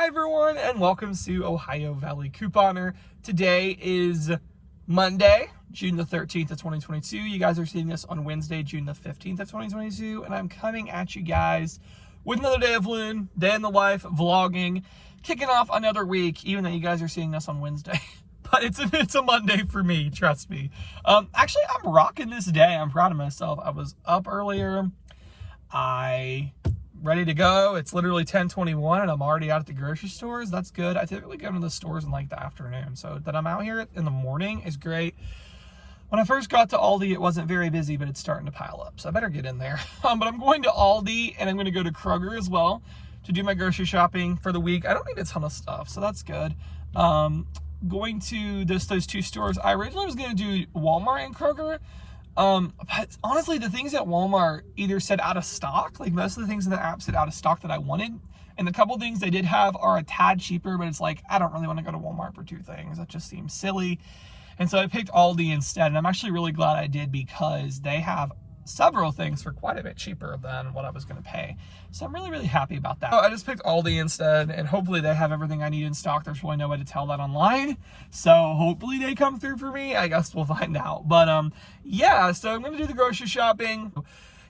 Hi everyone, and welcome to Ohio Valley Couponer. Today is Monday, June the 13th of 2022. You guys are seeing this on Wednesday, June the 15th of 2022, and I'm coming at you guys with another day of Loon, day in the life, vlogging, kicking off another week, even though you guys are seeing this on Wednesday. But it's a Monday for me, trust me. Actually, I'm rocking this day. I'm proud of myself. I was up earlier. Ready to go. It's literally 10:21 and I'm already out at the grocery stores. That's good. I typically go to the stores in like the afternoon, so that I'm out here in the morning is great. When I first got to Aldi, it wasn't very busy, but it's starting to pile up, so I better get in there. But I'm going to Aldi and I'm going to go to Kroger as well to do my grocery shopping for the week. I don't need a ton of stuff, so that's good. Going to those two stores. I originally was going to do Walmart and Kroger. But honestly, the things at Walmart either said out of stock, like most of the things in the app said out of stock that I wanted, and the couple things they did have are a tad cheaper, but it's like, I don't really want to go to Walmart for two things. That just seems silly. And so I picked Aldi instead, and I'm actually really glad I did because they have several things for quite a bit cheaper than what I was going to pay. So I'm really, really happy about that. I just picked Aldi instead, and hopefully they have everything I need in stock. There's really no way to tell that online. So hopefully they come through for me. I guess we'll find out. But yeah, so I'm going to do the grocery shopping.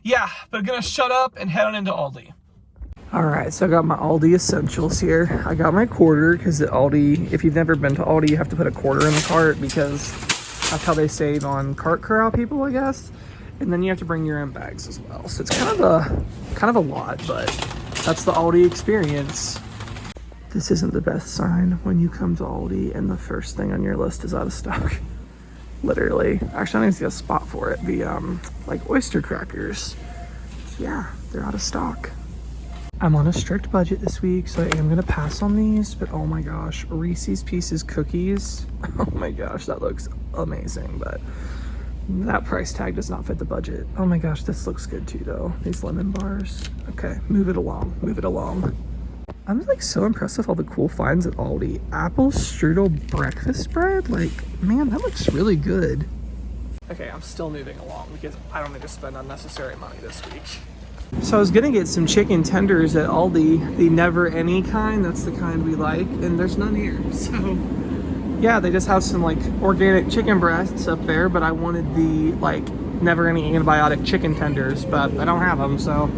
Yeah, but I'm going to shut up and head on into Aldi. All right, so I got my Aldi essentials here. I got my quarter because at Aldi, if you've never been to Aldi, you have to put a quarter in the cart because that's how they save on cart corral people, I guess. And then you have to bring your own bags as well. So it's kind of a lot, but that's the Aldi experience. This isn't the best sign when you come to Aldi and the first thing on your list is out of stock. Literally. Actually, I need to get a spot for it. The like oyster crackers. Yeah, they're out of stock. I'm on a strict budget this week, so I am gonna pass on these, but oh my gosh, Reese's Pieces cookies. Oh my gosh, that looks amazing, but that price tag does not fit the budget. Oh my gosh, this looks good too though. These lemon bars. Okay, move it along, move it along. I'm like so impressed with all the cool finds at Aldi. Apple strudel breakfast bread? Like, man, that looks really good. Okay, I'm still moving along because I don't need to spend unnecessary money this week. So I was gonna get some chicken tenders at Aldi, the never any kind. That's the kind we like, and there's none here, so. Yeah, they just have some like organic chicken breasts up there, but I wanted the like never any antibiotic chicken tenders, but I don't have them, so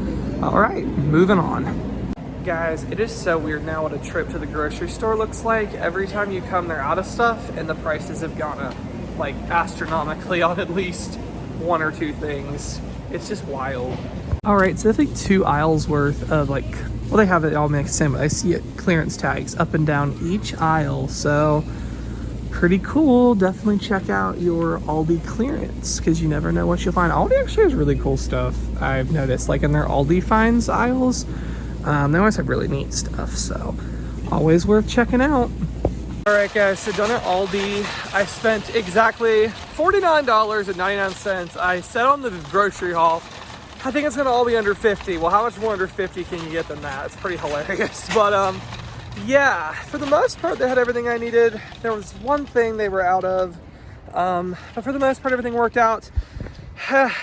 all right, moving on. Guys, it is so weird now what a trip to the grocery store looks like. Every time you come, they're out of stuff, and the prices have gone up like astronomically on at least one or two things. It's just wild. All right, so there's like 2 aisles worth of like, well, they have it all mixed in, but I see it clearance tags up and down each aisle, so pretty cool. Definitely check out your Aldi clearance because you never know what you'll find. Aldi actually has really cool stuff, I've noticed, like in their Aldi finds aisles. They always have really neat stuff, so always worth checking out. All right guys, so done at Aldi. I spent exactly $49.99. I said on the grocery haul, I think it's gonna all be under 50. Well, how much more under 50 can you get than that? It's pretty hilarious. But yeah, for the most part, they had everything I needed. There was one thing they were out of, but for the most part, everything worked out.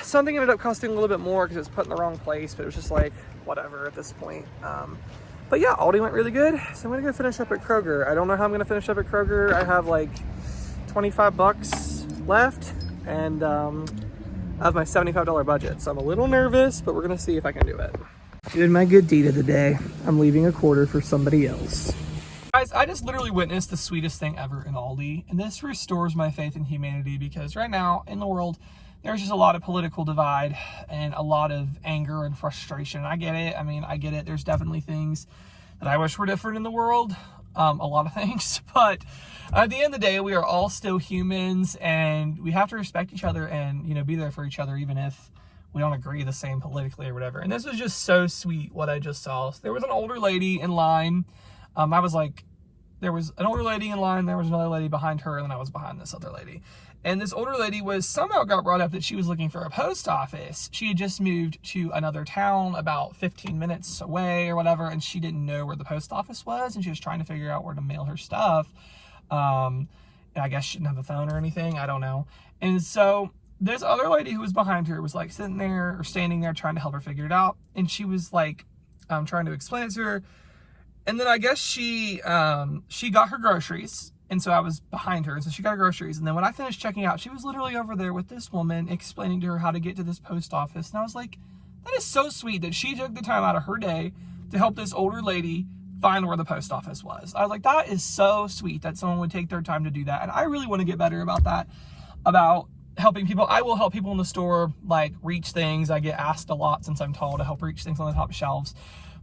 Something ended up costing a little bit more because it was put in the wrong place, but it was just like, whatever at this point. But yeah, Aldi went really good, so I'm gonna go finish up at Kroger. I don't know how I'm gonna finish up at Kroger. I have like 25 bucks left, and I have my $75 budget, so I'm a little nervous, but we're gonna see if I can do it. Doing my good deed of the day. I'm leaving a quarter for somebody else. Guys, I just literally witnessed the sweetest thing ever in Aldi, and this restores my faith in humanity because right now in the world, there's just a lot of political divide and a lot of anger and frustration. I get it. I mean, I get it. There's definitely things that I wish were different in the world. A lot of things, but at the end of the day, we are all still humans and we have to respect each other and, you know, be there for each other, even if we don't agree the same politically or whatever. And this was just so sweet what I just saw. So there was an older lady in line. I was like, there was an older lady in line, there was another lady behind her, and then I was behind this other lady. And this older lady was somehow got brought up that she was looking for a post office. She had just moved to another town about 15 minutes away or whatever, and she didn't know where the post office was, and she was trying to figure out where to mail her stuff. And I guess she didn't have a phone or anything, I don't know. And so this other lady who was behind her was like sitting there or standing there trying to help her figure it out. And she was like trying to explain it to her. And then I guess she got her groceries. And so I was behind her. So she got her groceries. And then when I finished checking out, she was literally over there with this woman explaining to her how to get to this post office. And I was like, that is so sweet that she took the time out of her day to help this older lady find where the post office was. I was like, that is so sweet that someone would take their time to do that. And I really want to get better about that, about helping people. I will help people in the store, like, reach things. I get asked a lot since I'm tall to help reach things on the top shelves.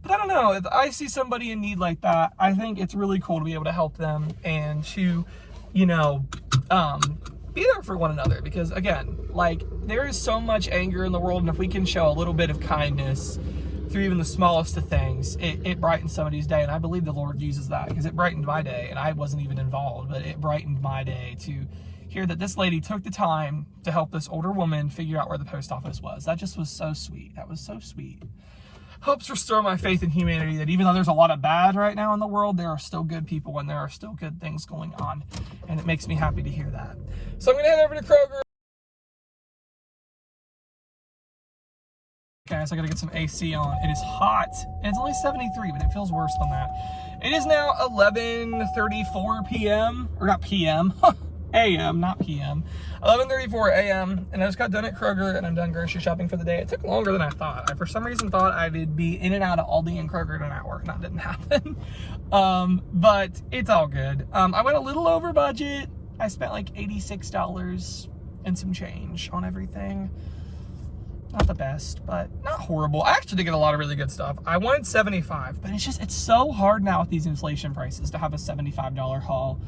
But I don't know, if I see somebody in need like that, I think it's really cool to be able to help them and to, you know, be there for one another. Because again, like, there is so much anger in the world, and if we can show a little bit of kindness through even the smallest of things, it brightens somebody's day. And I believe the Lord uses that, because it brightened my day, and I wasn't even involved, but it brightened my day to hear that this lady took the time to help this older woman figure out where the post office was. That just was so sweet. That was so sweet. Helps restore my faith in humanity, that even though there's a lot of bad right now in the world, there are still good people and there are still good things going on. And it makes me happy to hear that. So I'm going to head over to Kroger. Okay, so I got to get some AC on. It is hot. And it's only 73, but it feels worse than that. It is now 11:34 p.m. Or not p.m. a.m., not p.m. 11:34 a.m. and I just got done at Kroger and I'm done grocery shopping for the day. It took longer than I thought. I for some reason thought I would be in and out of Aldi and Kroger in an hour, and that didn't happen. But it's all good. I went a little over budget. I spent like $86 and some change on everything. Not the best, but not horrible. I actually did get a lot of really good stuff. I wanted $75, but it's so hard now with these inflation prices to have a $75 haul,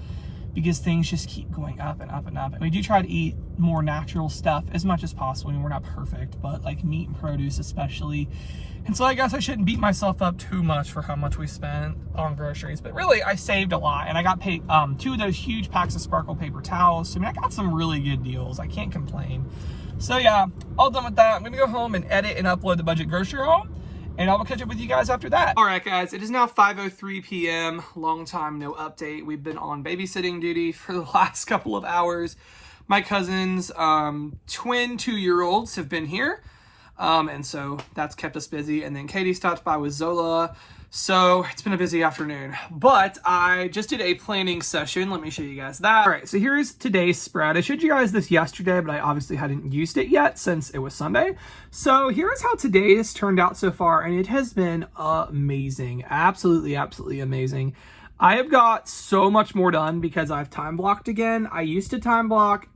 because things just keep going up and up and up. And we do try to eat more natural stuff as much as possible. I mean, we're not perfect, but like meat and produce especially. And so I guess I shouldn't beat myself up too much for how much we spent on groceries. But really, I saved a lot. And I got paid 2 of those huge packs of Sparkle paper towels. So I mean, I got some really good deals. I can't complain. So yeah, all done with that. I'm gonna go home and edit and upload the budget grocery haul, and I will catch up with you guys after that. All right, guys, it is now 5:03 p.m. Long time no update. We've been on babysitting duty for the last couple of hours. My cousin's twin 2-year-olds have been here, and so that's kept us busy. And then Katie stopped by with Zola. So it's been a busy afternoon, but I just did a planning session. Let me show you guys that. All right, so here's today's spread. I showed you guys this yesterday, but I obviously hadn't used it yet since it was Sunday. So here's how today has turned out so far, and it has been amazing. Absolutely, absolutely amazing. I have got so much more done because I've time blocked again. I used to time block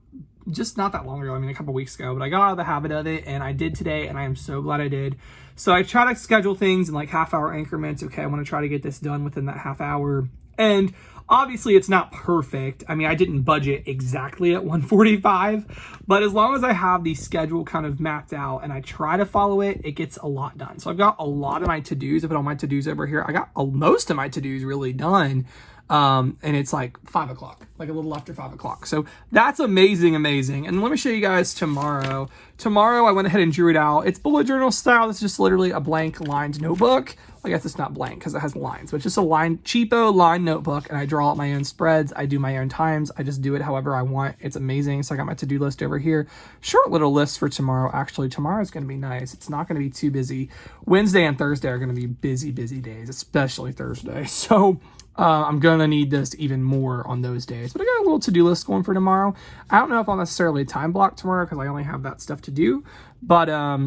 just not that long ago, I mean a couple weeks ago, but I got out of the habit of it, and I did today, and I am so glad I did. So I try to schedule things in like half-hour increments. Okay, I want to try to get this done within that half hour. And obviously it's not perfect. I mean, I didn't budget exactly at 145, but as long as I have the schedule kind of mapped out and I try to follow it, it gets a lot done. So I've got a lot of my to-dos. I put all my to-dos over here. I got most of my to-dos really done. And it's like 5 o'clock, like a little after 5 o'clock. So that's amazing. And let me show you guys tomorrow. Tomorrow I went ahead and drew it out. It's bullet journal style. It's just literally a blank lined notebook. I guess it's not blank because it has lines, but it's just a cheapo line notebook. And I draw out my own spreads. I do my own times. I just do it however I want. It's amazing. So I got my to-do list over here. Short little list for tomorrow. Actually, tomorrow is going to be nice. It's not going to be too busy. Wednesday and Thursday are going to be busy days, especially Thursday. So I'm going to need this even more on those days. But I got a little to-do list going for tomorrow. I don't know if I'll necessarily time block tomorrow because I only have that stuff to do. But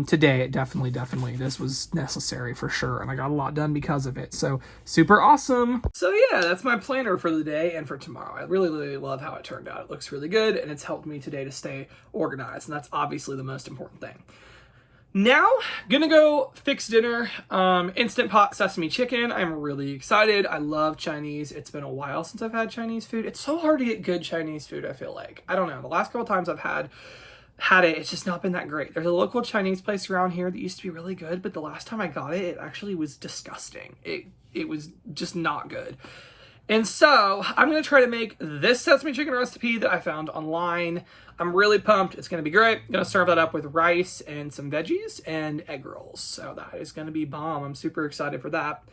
today, it definitely, this was necessary for sure. And I got a lot done because of it. So super awesome. So yeah, that's my planner for the day and for tomorrow. I really love how it turned out. It looks really good, and it's helped me today to stay organized. And that's obviously the most important thing. Now, gonna go fix dinner. Instant pot sesame chicken. I'm really excited. I love Chinese. It's been a while since I've had Chinese food. It's so hard to get good Chinese food, I feel like. I don't know. The last couple times I've had it, it's just not been that great. There's a local Chinese place around here that used to be really good, but the last time I got it, it actually was disgusting. It was just not good. And so I'm going to try to make this sesame chicken recipe that I found online. I'm really pumped. It's going to be great. I'm going to serve that up with rice and some veggies and egg rolls. So that is going to be bomb. I'm super excited for that.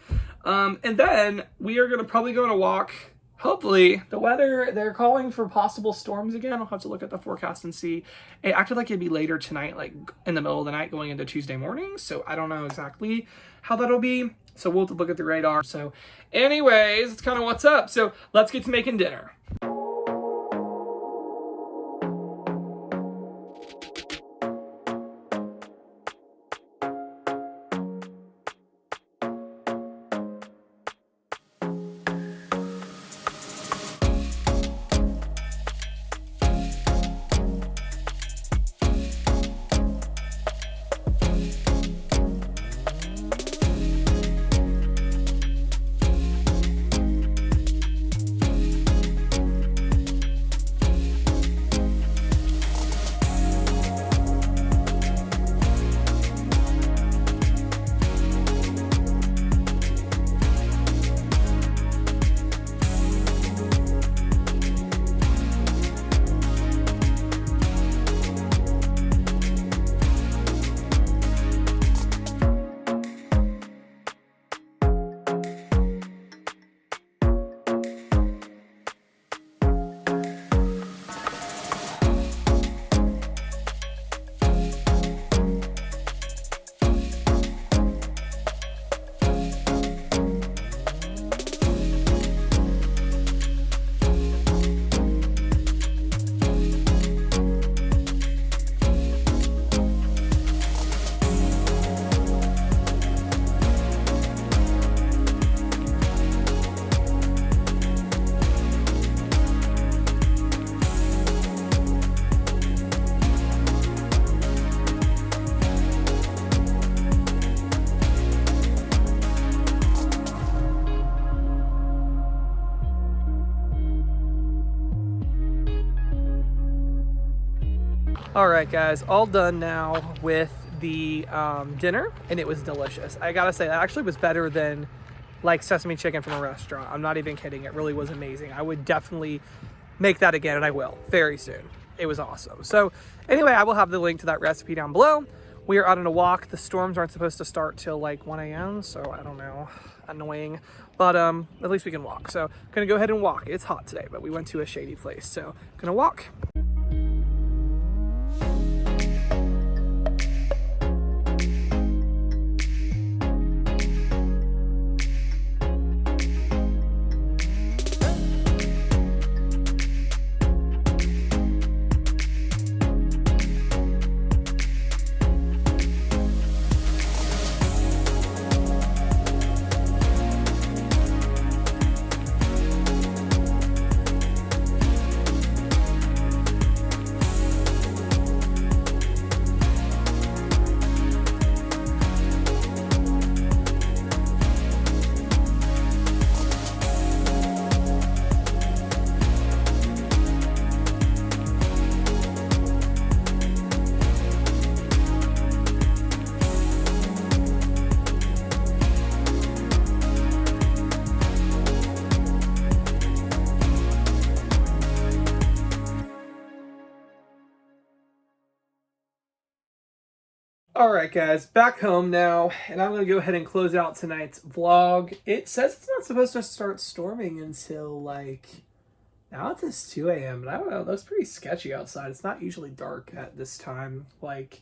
And then we are going to probably go on a walk hopefully the weather, they're calling for possible storms again. I'll have to look at the forecast and see. It acted like it'd be later tonight, like in the middle of the night going into Tuesday morning. So I don't know exactly how that'll be. So we'll have to look at the radar. So anyways, it's kind of what's up. So let's get to making dinner. All right, guys, all done now with the dinner, and it was delicious. I gotta say, that actually was better than like sesame chicken from a restaurant. I'm not even kidding. It really was amazing. I would definitely make that again, and I will very soon. It was awesome. So anyway, I will have the link to that recipe down below. We are out on a walk. The storms aren't supposed to start till like 1 a.m. So I don't know, annoying, but at least we can walk. So gonna go ahead and walk. It's hot today, but we went to a shady place. So gonna walk. All right, guys, back home now, and I'm going to go ahead and close out tonight's vlog. It says it's not supposed to start storming until, like, now it says 2 a.m., but I don't know. That's pretty sketchy outside. It's not usually dark at this time. Like,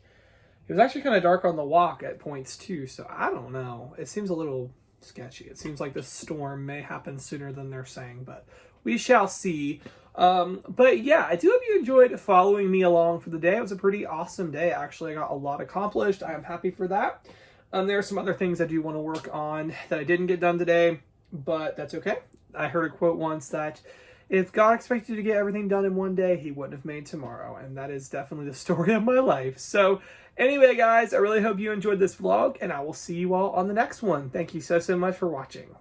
it was actually kind of dark on the walk at points, too, so I don't know. It seems a little sketchy. It seems like the storm may happen sooner than they're saying, but we shall see. But yeah, I do hope you enjoyed following me along for the day. It was a pretty awesome day. Actually, I got a lot accomplished. I am happy for that. There are some other things I do want to work on that I didn't get done today, but that's okay. I heard a quote once that if God expected you to get everything done in one day, he wouldn't have made tomorrow. And that is definitely the story of my life. So anyway, guys, I really hope you enjoyed this vlog, and I will see you all on the next one. Thank you so much for watching.